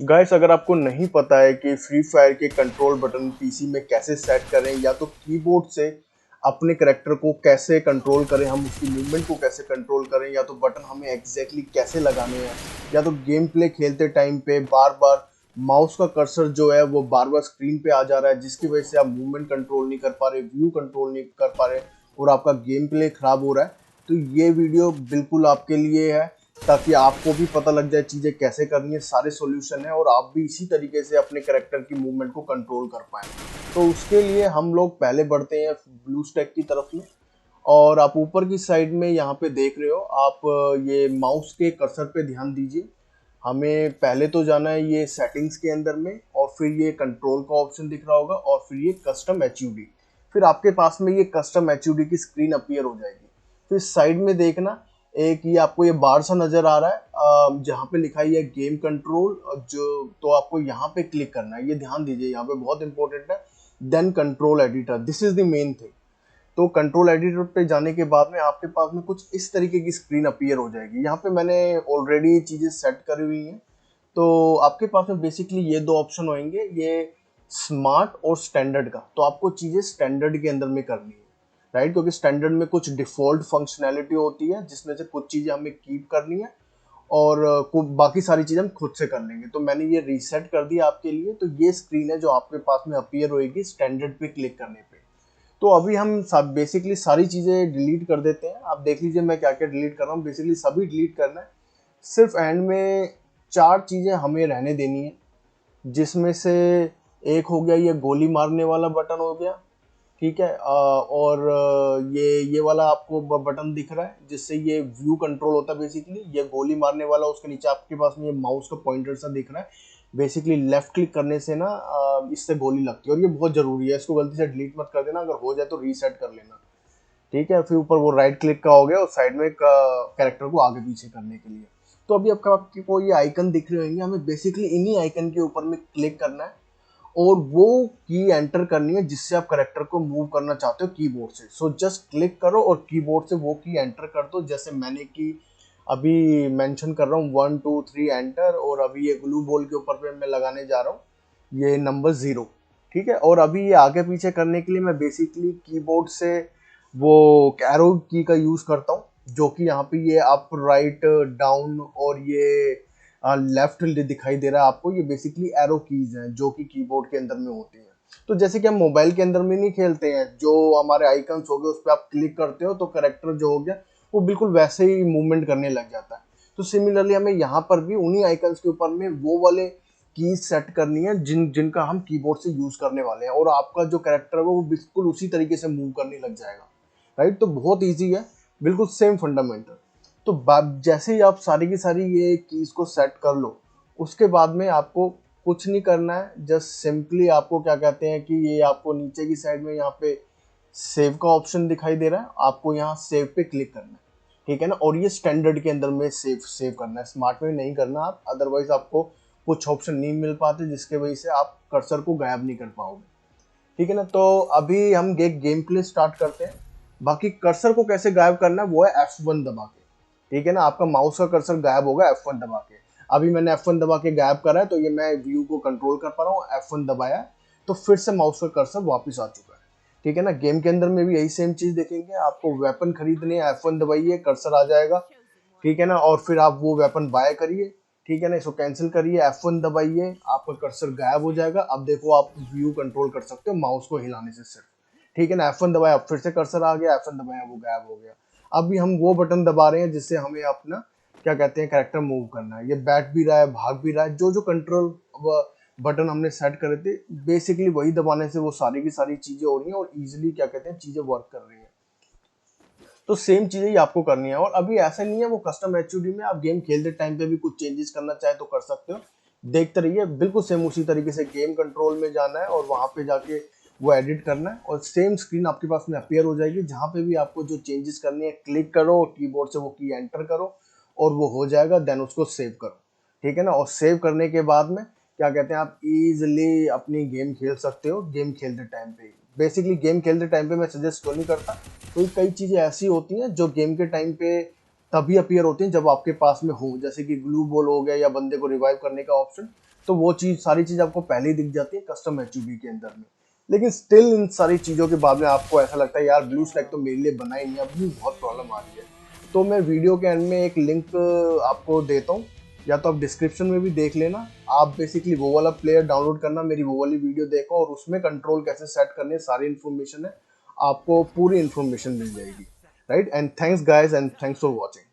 Guys, अगर आपको नहीं पता है कि फ्री फायर के कंट्रोल बटन पीसी में कैसे सेट करें या तो कीबोर्ड से अपने करैक्टर को कैसे कंट्रोल करें, हम उसकी मूवमेंट को कैसे कंट्रोल करें, या तो बटन हमें एग्जैक्टली कैसे लगाने हैं, या तो गेम प्ले खेलते टाइम पे बार बार माउस का कर्सर जो है वो बार बार स्क्रीन पे आ जा रहा है जिसकी वजह से आप मूवमेंट कंट्रोल नहीं कर पा रहे, व्यू कंट्रोल नहीं कर पा रहे और आपका गेम प्ले खराब हो रहा है, तो ये वीडियो बिल्कुल आपके लिए है ताकि आपको भी पता लग जाए चीज़ें कैसे करनी है। सारे सॉल्यूशन है और आप भी इसी तरीके से अपने कैरेक्टर की मूवमेंट को कंट्रोल कर पाएँ। तो उसके लिए हम लोग पहले बढ़ते हैं ब्लू स्टैक की तरफ में। और आप ऊपर की साइड में यहाँ पे देख रहे हो, आप ये माउस के कर्सर पे ध्यान दीजिए। हमें पहले तो जाना है ये सेटिंग्स के अंदर में और फिर ये कंट्रोल का ऑप्शन दिख रहा होगा और फिर ये कस्टम HUD। फिर आपके पास में ये कस्टम HUD की स्क्रीन अपीयर हो जाएगी। फिर साइड में देखना, एक ये आपको ये बार सा नजर आ रहा है जहाँ पे लिखा है गेम कंट्रोल, जो तो आपको यहाँ पे क्लिक करना है। ये ध्यान दीजिए, यहाँ पे बहुत इंपॉर्टेंट है। Then control editor, this is the main thing. तो कंट्रोल एडिटर पे जाने के बाद में आपके पास में कुछ इस तरीके की स्क्रीन अपीयर हो जाएगी। यहाँ पे मैंने ऑलरेडी चीज़ें सेट करी हुई हैं। तो आपके पास में बेसिकली ये दो ऑप्शन होंगे, ये स्मार्ट और स्टैंडर्ड का। तो आपको चीज़ें स्टैंडर्ड के अंदर में करनी है, राइट, क्योंकि स्टैंडर्ड में कुछ डिफ़ॉल्ट फंक्शनैलिटी होती है जिसमें से कुछ चीज़ें हमें कीप करनी है और बाकी सारी चीज़ें हम खुद से कर लेंगे। तो मैंने ये रीसेट कर दिया आपके लिए। तो ये स्क्रीन है जो आपके पास में अपीयर होएगी स्टैंडर्ड पे क्लिक करने पे। तो अभी हम सब बेसिकली सारी चीज़ें डिलीट कर देते हैं। आप देख लीजिए मैं क्या क्या डिलीट कर रहा हूँ, बेसिकली सभी डिलीट करना है। सिर्फ एंड में चार चीज़ें हमें रहने देनी है, जिसमें से एक हो गया ये गोली मारने वाला बटन हो गया, ठीक है। और ये वाला आपको बटन दिख रहा है जिससे ये व्यू कंट्रोल होता है। बेसिकली ये गोली मारने वाला, उसके नीचे आपके पास में ये माउस का पॉइंटर सा दिख रहा है। बेसिकली लेफ्ट क्लिक करने से ना इससे गोली लगती है और ये बहुत ज़रूरी है, इसको गलती से डिलीट मत कर देना, अगर हो जाए तो रीसेट कर लेना, ठीक है। फिर ऊपर वो राइट क्लिक का हो गया और साइड में कैरेक्टर को आगे पीछे करने के लिए। तो अभी आपको ये आइकन दिख रहे होंगे, हमें बेसिकली इन्हीं आइकन के ऊपर में क्लिक करना है और वो की एंटर करनी है जिससे आप करेक्टर को मूव करना चाहते हो कीबोर्ड से। सो जस्ट क्लिक करो और कीबोर्ड से वो की एंटर कर दो, जैसे मैंने की अभी मेंशन कर रहा हूँ 1 2 3 एंटर, और अभी ये ग्लू बॉल के ऊपर पे मैं लगाने जा रहा हूँ ये नंबर 0, ठीक है। और अभी ये आगे पीछे करने के लिए मैं बेसिकली कीबोर्ड से वो एरो की का यूज करता हूँ, जो कि यहाँ पे ये अप राइट डाउन और ये लेफ्ट दिखाई दे रहा है आपको। ये बेसिकली एरो कीज हैं जो कि कीबोर्ड के अंदर में होती हैं। तो जैसे कि हम मोबाइल के अंदर में नहीं खेलते हैं, जो हमारे आइकन्स हो गए उस पर आप क्लिक करते हो तो करेक्टर जो हो गया वो बिल्कुल वैसे ही मूवमेंट करने लग जाता है। तो सिमिलरली हमें यहाँ पर भी उन्हीं आइकन्स के ऊपर में वो वाले कीज सेट करनी है जिनका हम कीबोर्ड से यूज करने वाले हैं, और आपका जो करेक्टर है वो बिल्कुल उसी तरीके से मूव करने लग जाएगा, राइट। तो बहुत ईजी है, बिल्कुल सेम फंडामेंटल। तो जैसे ही आप सारी की सारी ये कीज को सेट कर लो, उसके बाद में आपको कुछ नहीं करना है, जस्ट सिंपली आपको क्या कहते हैं कि ये आपको नीचे की साइड में यहाँ पे सेव का ऑप्शन दिखाई दे रहा है, आपको यहाँ सेव पे क्लिक करना है, ठीक है ना। और ये स्टैंडर्ड के अंदर में सेव करना है, स्मार्ट में नहीं करना आप, अदरवाइज आपको कुछ ऑप्शन नहीं मिल पाते जिसके वजह से आप कर्सर को गायब नहीं कर पाओगे, ठीक है ना। तो अभी हम गेम प्ले स्टार्ट करते हैं। बाकी कर्सर को कैसे गायब करना है वो है F1 दबा के, ठीक है ना। आपका माउस का कर्सर गायब होगा F1 दबा के। अभी मैंने F1 दबा के गायब करा है, तो ये मैं व्यू को कंट्रोल कर पा रहा हूँ, F1 दबाया है, तो फिर से माउस का कर्सर वापस आ चुका है, ठीक है ना। गेम के अंदर में भी यही सेम चीज देखेंगे, आपको वेपन खरीदने है, F1 दबाइए, कर्सर आ जाएगा, ठीक है ना। और फिर आप वो वेपन बाय करिए, ठीक है ना, इसको कैंसिल करिए, F1 दबाइए, आपका कर्सर गायब हो जाएगा। अब देखो आप व्यू कंट्रोल कर सकते हो माउस को हिलाने से सिर्फ, ठीक है ना। F1 दबाया, अब फिर से कर्सर आ गया, F1 दबाया, वो गायब हो गया। अभी हम वो बटन दबा रहे हैं जिससे हमें अपना क्या कहते हैं कैरेक्टर मूव करना है, ये बैठ भी रहा है, भाग भी रहा है, जो जो कंट्रोल बटन हमने सेट करे थे बेसिकली वही दबाने से वो सारी की सारी चीजें हो रही हैं और इजीली क्या कहते हैं चीजें वर्क कर रही हैं। तो सेम चीजें ही आपको करनी है। और अभी ऐसा नहीं है, वो कस्टम HUD में आप गेम खेलते टाइम पे भी कुछ चेंजेस करना चाहे तो कर सकते हो, देखते रहिए। बिल्कुल सेम उसी तरीके से गेम कंट्रोल में जाना है और वहां पे जाके वो एडिट करना है और सेम स्क्रीन आपके पास में अपीयर हो जाएगी। जहां पे भी आपको जो चेंजेस करनी है क्लिक करो और कीबोर्ड से वो की एंटर करो और वो हो जाएगा, देन उसको सेव करो, ठीक है ना। और सेव करने के बाद में क्या कहते हैं आप इजीली अपनी गेम खेल सकते हो गेम खेलते टाइम पे। बेसिकली गेम खेलते टाइम पे मैं सजेस्ट तो नहीं करता, तो कई चीज़ें ऐसी होती हैं जो गेम के टाइम पे तभी अपीयर होती हैं जब आपके पास में हो, जैसे कि ग्लू बॉल हो गया या बंदे को रिवाइव करने का ऑप्शन। तो वो चीज़ सारी चीज़ आपको पहले ही दिख जाती है कस्टम HUD के अंदर में। लेकिन स्टिल इन सारी चीज़ों के बाद में आपको ऐसा लगता है यार ब्लू स्टैक तो मेरे लिए बना ही नहीं, अब भी बहुत प्रॉब्लम आ रही है। तो मैं वीडियो के एंड में एक लिंक आपको देता हूँ, या तो आप डिस्क्रिप्शन में भी देख लेना। आप बेसिकली वो वाला प्लेयर डाउनलोड करना, मेरी वो वाली वीडियो देखो और उसमें कंट्रोल कैसे सेट करने सारी इन्फॉर्मेशन है, आपको पूरी इन्फॉर्मेशन मिल जाएगी। Right, and thanks guys and thanks for watching.